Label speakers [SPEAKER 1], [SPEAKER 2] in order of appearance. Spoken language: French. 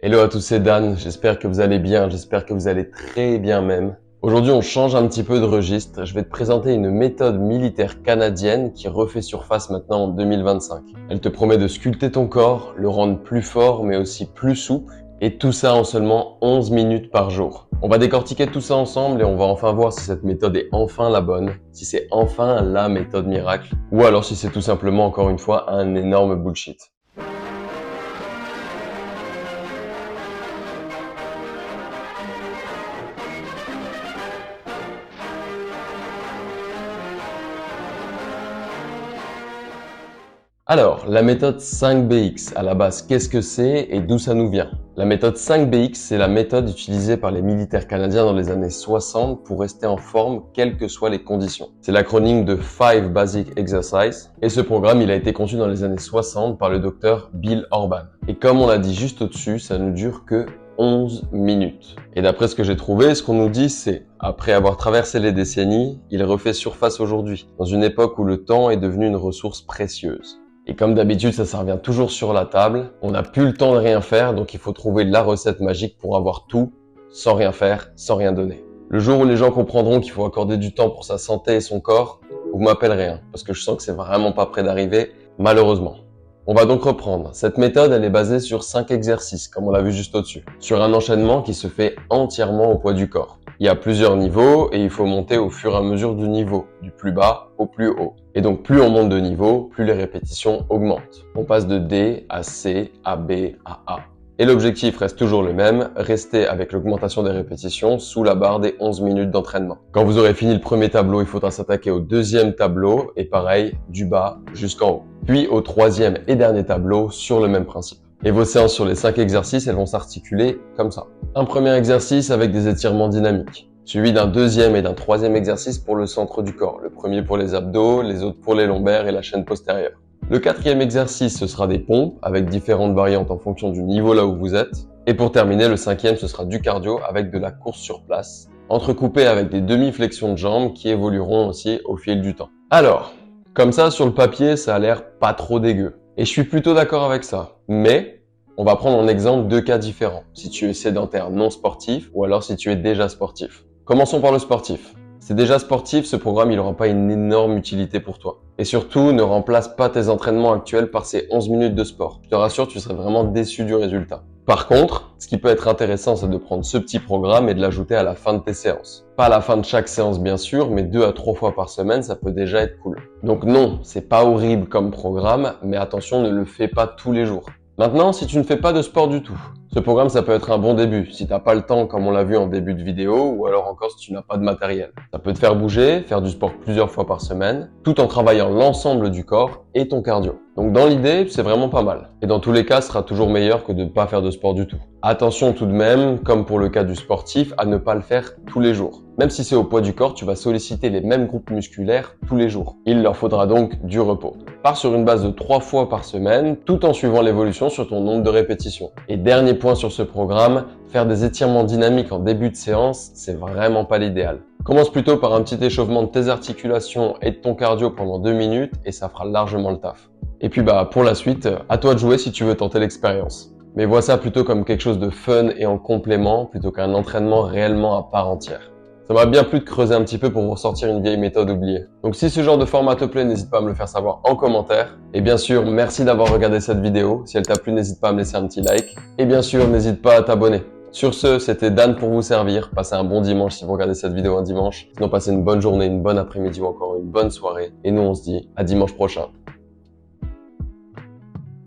[SPEAKER 1] Hello à tous, c'est Dan, j'espère que vous allez bien, j'espère que vous allez très bien même. Aujourd'hui on change un petit peu de registre, je vais te présenter une méthode militaire canadienne qui refait surface maintenant en 2025. Elle te promet de sculpter ton corps, le rendre plus fort mais aussi plus souple, et tout ça en seulement 11 minutes par jour. On va décortiquer tout ça ensemble et on va enfin voir si cette méthode est enfin la bonne, si c'est enfin la méthode miracle, ou alors si c'est tout simplement encore une fois un énorme bullshit. Alors, la méthode 5BX, à la base, qu'est-ce que c'est et d'où ça nous vient? La méthode 5BX, c'est la méthode utilisée par les militaires canadiens dans les années 60 pour rester en forme, quelles que soient les conditions. C'est l'acronyme de 5 Basic Exercise, et ce programme, il a été conçu dans les années 60 par le docteur Bill Orban. Et comme on l'a dit juste au-dessus, ça ne dure que 11 minutes. Et d'après ce que j'ai trouvé, ce qu'on nous dit, c'est après avoir traversé les décennies, il refait surface aujourd'hui, dans une époque où le temps est devenu une ressource précieuse. Et comme d'habitude, ça revient toujours sur la table. On n'a plus le temps de rien faire, donc il faut trouver la recette magique pour avoir tout, sans rien faire, sans rien donner. Le jour où les gens comprendront qu'il faut accorder du temps pour sa santé et son corps, vous m'appellerez, parce que je sens que c'est vraiment pas près d'arriver, malheureusement. On va donc reprendre. Cette méthode, elle est basée sur 5 exercices, comme on l'a vu juste au-dessus, sur un enchaînement qui se fait entièrement au poids du corps. Il y a plusieurs niveaux et il faut monter au fur et à mesure du niveau, du plus bas au plus haut. Et donc plus on monte de niveau, plus les répétitions augmentent. On passe de D à C, à B, à A. Et l'objectif reste toujours le même, rester avec l'augmentation des répétitions sous la barre des 11 minutes d'entraînement. Quand vous aurez fini le premier tableau, il faudra s'attaquer au deuxième tableau et pareil, du bas jusqu'en haut. Puis au troisième et dernier tableau sur le même principe. Et vos séances sur les 5 exercices, elles vont s'articuler comme ça. Un premier exercice avec des étirements dynamiques, suivi d'un deuxième et d'un troisième exercice pour le centre du corps. Le premier pour les abdos, les autres pour les lombaires et la chaîne postérieure. Le quatrième exercice, ce sera des pompes avec différentes variantes en fonction du niveau là où vous êtes. Et pour terminer, le cinquième, ce sera du cardio avec de la course sur place, entrecoupé avec des demi-flexions de jambes qui évolueront aussi au fil du temps. Alors, comme ça, sur le papier, ça a l'air pas trop dégueu. Et je suis plutôt d'accord avec ça. Mais, on va prendre en exemple deux cas différents. Si tu es sédentaire non sportif ou alors si tu es déjà sportif. Commençons par le sportif. Si déjà sportif, ce programme il n'aura pas une énorme utilité pour toi. Et surtout, ne remplace pas tes entraînements actuels par ces 11 minutes de sport. Je te rassure, tu serais vraiment déçu du résultat. Par contre, ce qui peut être intéressant, c'est de prendre ce petit programme et de l'ajouter à la fin de tes séances. Pas à la fin de chaque séance bien sûr, mais 2 à 3 fois par semaine, ça peut déjà être cool. Donc non, c'est pas horrible comme programme, mais attention, ne le fais pas tous les jours. Maintenant, si tu ne fais pas de sport du tout, ce programme, ça peut être un bon début, si t'as pas le temps comme on l'a vu en début de vidéo, ou alors encore si tu n'as pas de matériel. Ça peut te faire bouger, faire du sport plusieurs fois par semaine, tout en travaillant l'ensemble du corps et ton cardio. Donc dans l'idée, c'est vraiment pas mal. Et dans tous les cas, ce sera toujours meilleur que de ne pas faire de sport du tout. Attention tout de même, comme pour le cas du sportif, à ne pas le faire tous les jours. Même si c'est au poids du corps, tu vas solliciter les mêmes groupes musculaires tous les jours. Il leur faudra donc du repos. Pars sur une base de 3 fois par semaine, tout en suivant l'évolution sur ton nombre de répétitions. Et dernier point sur ce programme, faire des étirements dynamiques en début de séance, c'est vraiment pas l'idéal. Commence plutôt par un petit échauffement de tes articulations et de ton cardio pendant 2 minutes et ça fera largement le taf. Et puis pour la suite, à toi de jouer si tu veux tenter l'expérience. Mais vois ça plutôt comme quelque chose de fun et en complément plutôt qu'un entraînement réellement à part entière. Ça m'a bien plu de creuser un petit peu pour vous ressortir une vieille méthode oubliée. Donc si ce genre de format te plaît, n'hésite pas à me le faire savoir en commentaire. Et bien sûr, merci d'avoir regardé cette vidéo. Si elle t'a plu, n'hésite pas à me laisser un petit like. Et bien sûr, n'hésite pas à t'abonner. Sur ce, c'était Dan pour vous servir. Passez un bon dimanche si vous regardez cette vidéo un dimanche. Sinon, passez une bonne journée, une bonne après-midi ou encore une bonne soirée. Et nous, on se dit à dimanche prochain.